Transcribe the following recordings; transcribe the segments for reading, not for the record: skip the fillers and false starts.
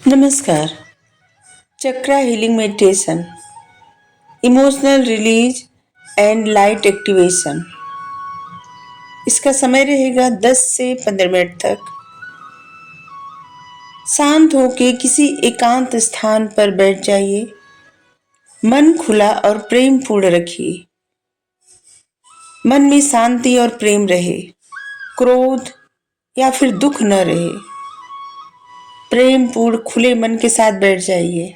नमस्कार। Chakra healing meditation, emotional release and light activation. इसका समय रहेगा 10 से 15 मिनट तक। शांत होके किसी एकांत स्थान पर बैठ जाइए। मन खुला और प्रेम पूर्ण रखिए। मन में शांति और प्रेम रहे, क्रोध या फिर दुख न रहे। प्रेम पूर्ण खुले मन के साथ बैठ जाइए।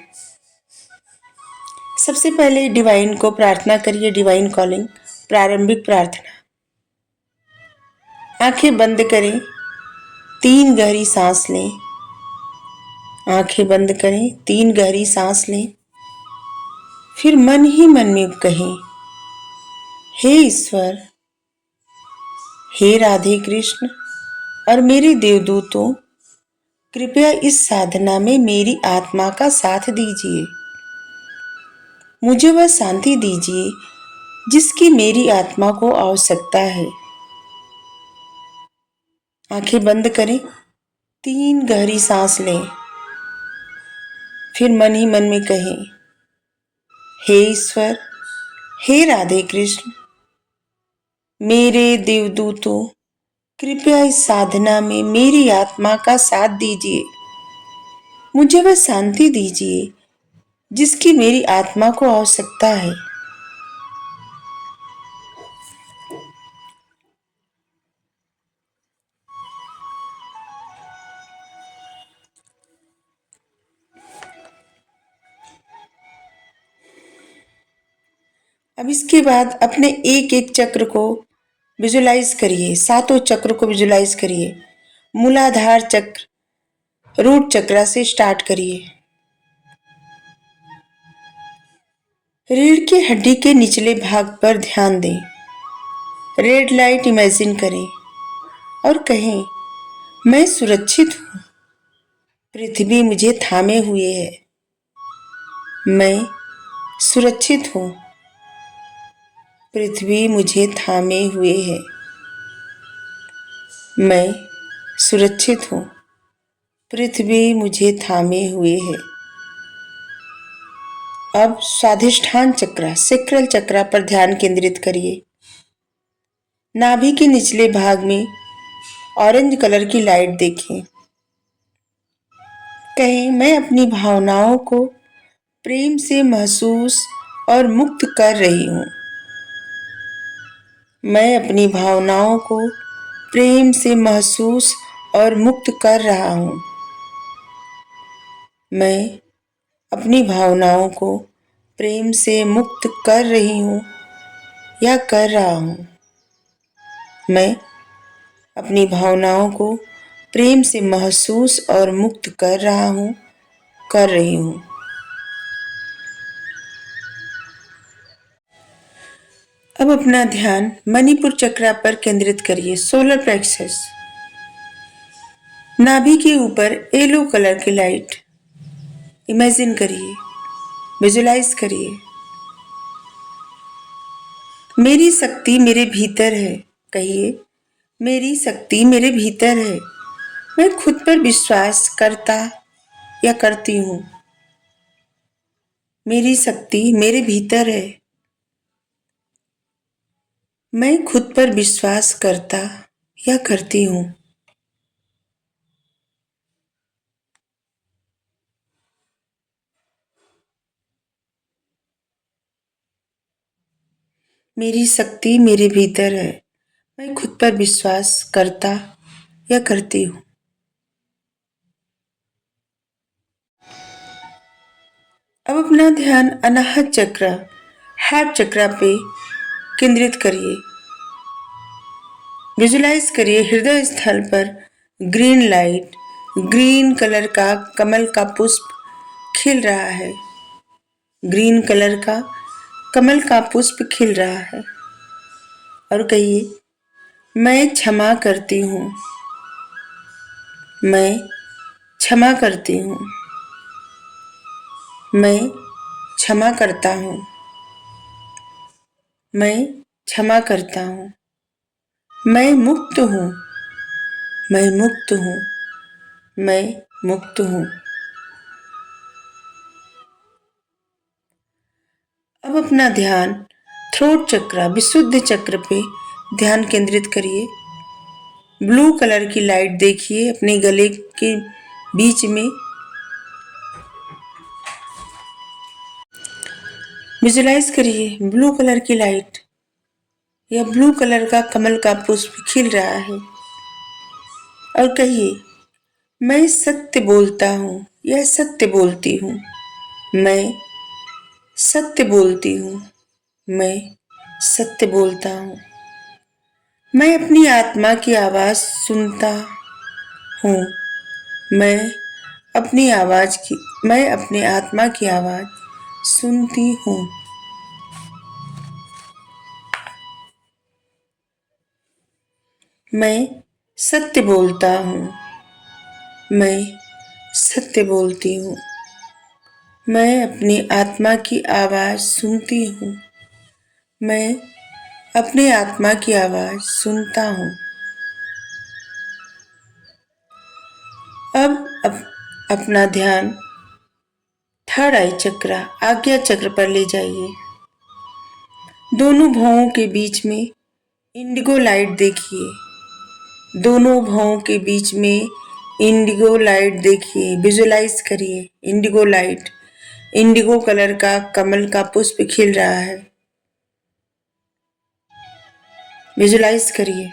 सबसे पहले डिवाइन को प्रार्थना करिए। डिवाइन कॉलिंग, प्रारंभिक प्रार्थना। आंखें बंद करें, 3 गहरी सांस लें। आंखें बंद करें, 3 गहरी सांस लें। फिर मन ही मन में कहें, हे ईश्वर, हे राधे कृष्ण और मेरे देवदूतों, कृपया इस साधना में मेरी आत्मा का साथ दीजिए। मुझे वह शांति दीजिए जिसकी मेरी आत्मा को आवश्यकता है। आंखें बंद करें, 3 गहरी सांस लें। फिर मन ही मन में कहें, हे ईश्वर, हे राधे कृष्ण, मेरे देवदूतों, कृपया इस साधना में मेरी आत्मा का साथ दीजिए। मुझे वह शांति दीजिए जिसकी मेरी आत्मा को आवश्यकता है। अब इसके बाद अपने एक एक चक्र को विजुलाइज करिए। 7 चक्र को विजुलाइज करिए। मूलाधार चक्र, रूट चक्र से स्टार्ट करिए। रीढ़ की हड्डी के निचले भाग पर ध्यान दें। रेड लाइट इमेजिन करें और कहें, मैं सुरक्षित हूँ। पृथ्वी मुझे थामे हुए है। मैं सुरक्षित हूँ। पृथ्वी मुझे थामे हुए है। मैं सुरक्षित हूँ। पृथ्वी मुझे थामे हुए है। अब स्वाधिष्ठान चक्र, सेक्रल चक्र पर ध्यान केंद्रित करिए। नाभि के निचले भाग में ऑरेंज कलर की लाइट देखें। कहें, मैं अपनी भावनाओं को प्रेम से महसूस और मुक्त कर रही हूँ। मैं अपनी भावनाओं को प्रेम से महसूस और मुक्त कर रहा हूँ। मैं अपनी भावनाओं को प्रेम से मुक्त कर रही हूँ या कर रहा हूँ। मैं अपनी भावनाओं को प्रेम से महसूस और मुक्त कर रहा हूँ, कर रही हूँ। अब अपना ध्यान मणिपुर चक्र पर केंद्रित करिए। सोलर प्लेक्सस, नाभि के ऊपर येलो कलर की लाइट इमेजिन करिए, विजुलाइज करिए। मेरी शक्ति मेरे भीतर है। कहिए, मेरी शक्ति मेरे भीतर है। मैं खुद पर विश्वास करता या करती हूँ। मेरी शक्ति मेरे भीतर है। मैं खुद पर विश्वास करता या करती हूँ। मेरी शक्ति मेरे भीतर है। मैं खुद पर विश्वास करता या करती हूँ। अब अपना ध्यान अनाहत चक्र, हार्ट चक्र पे केंद्रित करिए। विजुलाइज करिए हृदय स्थल पर ग्रीन लाइट, ग्रीन कलर का कमल का पुष्प खिल रहा है। ग्रीन कलर का कमल का पुष्प खिल रहा है। और कहिए, मैं क्षमा करती हूँ। मैं क्षमा करती हूँ। मैं क्षमा करता हूँ। मैं क्षमा करता हूँ। मैं मुक्त हूँ। मैं मुक्त हूँ। मैं मुक्त हूँ। अपना ध्यान थ्रोट चक्र, विशुद्ध चक्र पे ध्यान केंद्रित करिए। ब्लू कलर की लाइट देखिए अपने गले के बीच में। विजुलाइज करिए ब्लू कलर की लाइट या ब्लू कलर का कमल का पुष्प खिल रहा है और कहिए, मैं सत्य बोलता हूँ या सत्य बोलती हूँ। मैं सत्य बोलती हूँ। मैं सत्य बोलता हूँ। मैं अपनी आत्मा की आवाज सुनता हूँ। मैं मैं अपनी आत्मा की आवाज सुनती हूँ। मैं सत्य बोलता हूँ। मैं सत्य बोलती हूँ। मैं अपनी आत्मा की आवाज सुनती हूँ। मैं अपनी आत्मा की आवाज सुनता हूँ। अब अपना ध्यान थर्ड आई चक्र, आज्ञा चक्र पर ले जाइए। दोनों भौं के बीच में इंडिगो लाइट देखिए। दोनों भौं के बीच में इंडिगो लाइट देखिए। विजुलाइज करिए इंडिगो लाइट। इंडिगो कलर का कमल का पुष्प खिल रहा है। विजुलाइज करिए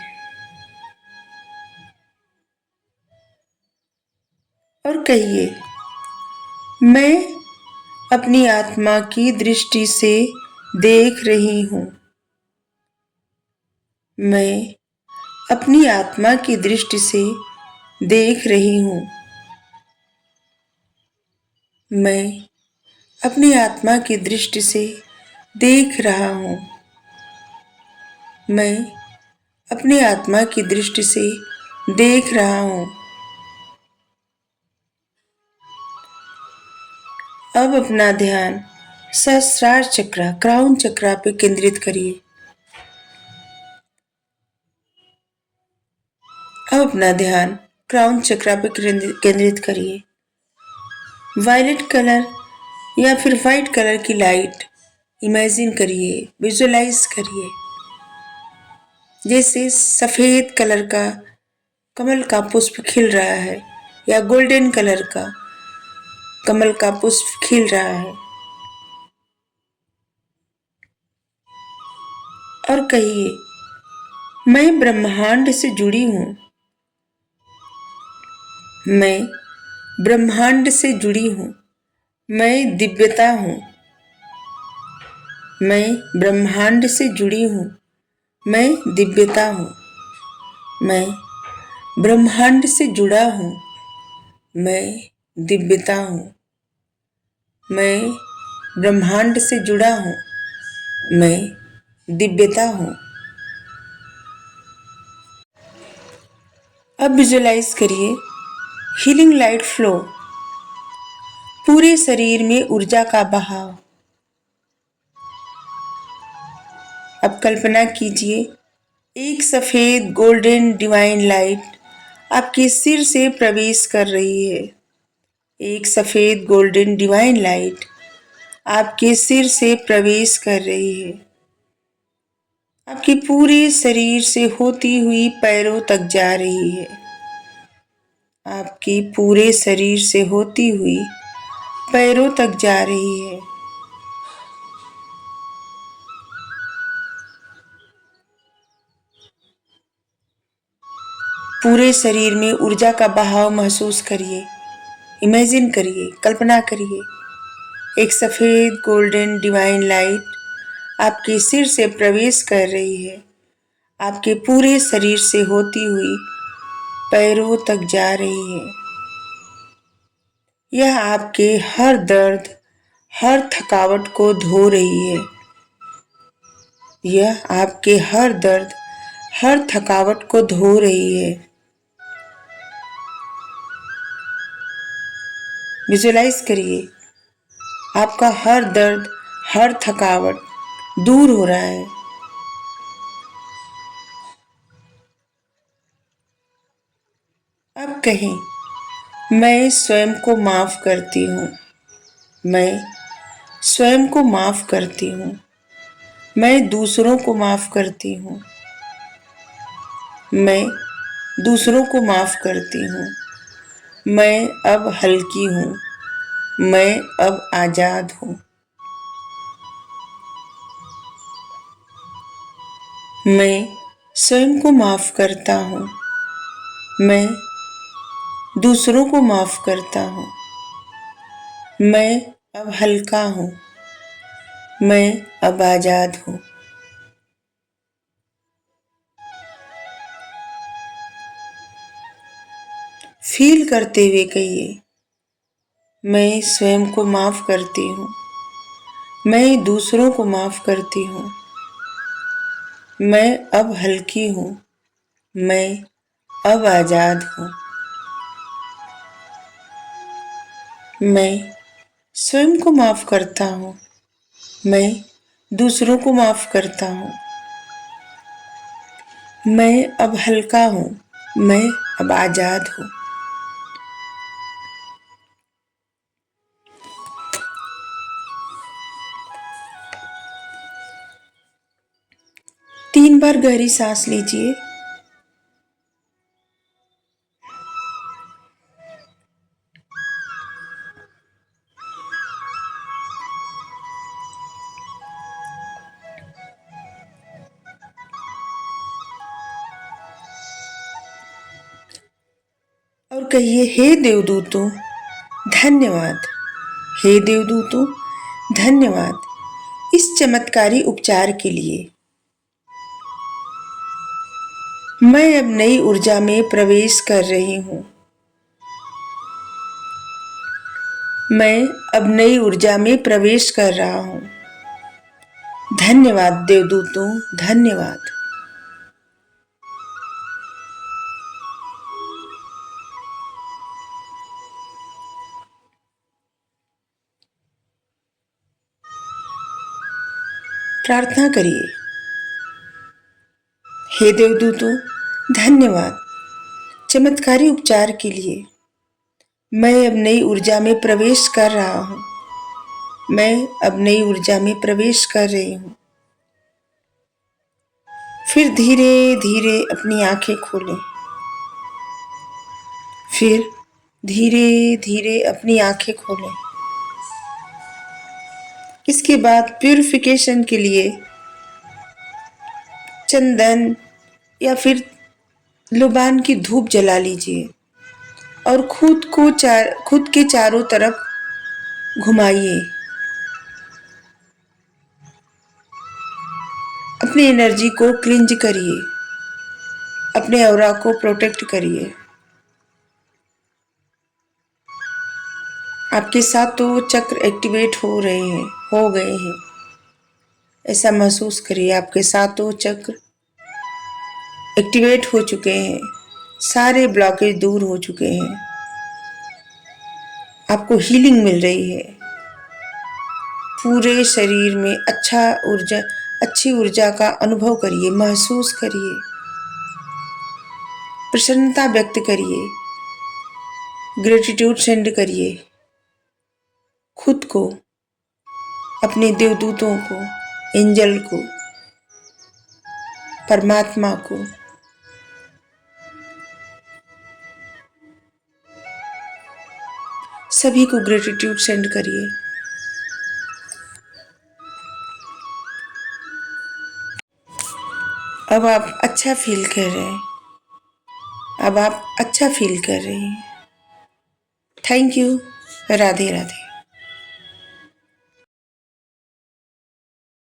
और कहिए, मैं अपनी आत्मा की दृष्टि से देख रही हूं। मैं अपनी आत्मा की दृष्टि से देख रही हूं। मैं अपनी आत्मा की दृष्टि से देख रहा हूं। मैं अपनी आत्मा की दृष्टि से देख रहा हूं। अब अपना ध्यान सहस्रार चक्र, क्राउन चक्र पे केंद्रित करिए। अब अपना ध्यान क्राउन चक्र पे केंद्रित करिए। वायलेट कलर या फिर व्हाइट कलर की लाइट इमेजिन करिए, विजुलाइज करिए। जैसे सफेद कलर का कमल का पुष्प खिल रहा है या गोल्डन कलर का कमल का पुष्प खिल रहा है। और कहिए, मैं ब्रह्मांड से जुड़ी हूं। मैं ब्रह्मांड से जुड़ी हूं। मैं दिव्यता हूं। मैं ब्रह्मांड से जुड़ी हूं। मैं दिव्यता हूं। मैं ब्रह्मांड से जुड़ा हूं। मैं दिव्यता हूं। मैं ब्रह्मांड से जुड़ा हूं। मैं दिव्यता हूं। अब विजुलाइज करिए हीलिंग लाइट फ्लो, पूरे शरीर में ऊर्जा का बहाव। अब कल्पना कीजिए एक सफेद गोल्डन डिवाइन लाइट आपके सिर से प्रवेश कर रही है। एक सफेद गोल्डन डिवाइन लाइट आपके सिर से प्रवेश कर रही है। आपके पूरे शरीर से होती हुई पैरों तक जा रही है। आपकी पूरे शरीर से होती हुई पैरों तक जा रही है। पूरे शरीर में ऊर्जा का बहाव महसूस करिए। इमेजिन करिए, कल्पना करिए एक सफेद गोल्डन डिवाइन लाइट आपके सिर से प्रवेश कर रही है। आपके पूरे शरीर से होती हुई पैरों तक जा रही है। यह आपके हर दर्द, हर थकावट को धो रही है। यह आपके हर दर्द, हर थकावट को धो रही है। विजुलाइज करिए आपका हर दर्द, हर थकावट दूर हो रहा है। अब कहें, मैं स्वयं को माफ करती हूँ। मैं स्वयं को माफ करती हूँ। मैं दूसरों को माफ करती हूँ। मैं दूसरों को माफ करती हूँ। मैं अब हल्की हूँ। मैं अब आजाद हूँ। मैं स्वयं को माफ करता हूँ। मैं दूसरों को माफ करता हूँ। मैं अब हल्का हूँ। मैं अब आजाद हूँ। फील करते हुए कहिए, मैं स्वयं को माफ करती हूँ। मैं दूसरों को माफ करती हूँ। मैं अब हल्की हूँ। मैं अब आजाद हूँ। मैं स्वयं को माफ करता हूँ। मैं दूसरों को माफ करता हूँ। मैं अब हल्का हूँ। मैं अब आजाद हूँ। तीन बार गहरी सांस लीजिए। और कहिए, हे देवदूतों धन्यवाद। हे देवदूतों धन्यवाद इस चमत्कारी उपचार के लिए। मैं अब नई ऊर्जा में प्रवेश कर रही हूँ। मैं अब नई ऊर्जा में प्रवेश कर रहा हूँ। धन्यवाद देवदूतों धन्यवाद। प्रार्थना करिए, हे देवदूतों धन्यवाद चमत्कारी उपचार के लिए। मैं अब नई ऊर्जा में प्रवेश कर रहा हूँ। मैं अब नई ऊर्जा में प्रवेश कर रही हूँ। फिर धीरे धीरे अपनी आंखें खोलें। फिर धीरे धीरे अपनी आंखें खोलें। इसके बाद प्यूरिफिकेशन के लिए चंदन या फिर लुबान की धूप जला लीजिए और खुद के चारों तरफ घुमाइए। अपनी एनर्जी को क्लिंज करिए। अपने ऑरा को प्रोटेक्ट करिए। आपके सातों चक्र एक्टिवेट हो गए हैं। ऐसा महसूस करिए, आपके सातों चक्र एक्टिवेट हो चुके हैं। सारे ब्लॉकेज दूर हो चुके हैं। आपको हीलिंग मिल रही है। पूरे शरीर में अच्छी ऊर्जा का अनुभव करिए, महसूस करिए। प्रसन्नता व्यक्त करिए। ग्रेटिट्यूड सेंड करिए। खुद को, अपने देवदूतों को, एंजल को, परमात्मा को, सभी को ग्रेटिट्यूड सेंड करिए। अब आप अच्छा फील कर रहे हैं। अब आप अच्छा फील कर रही हैं। Thank you. राधे राधे।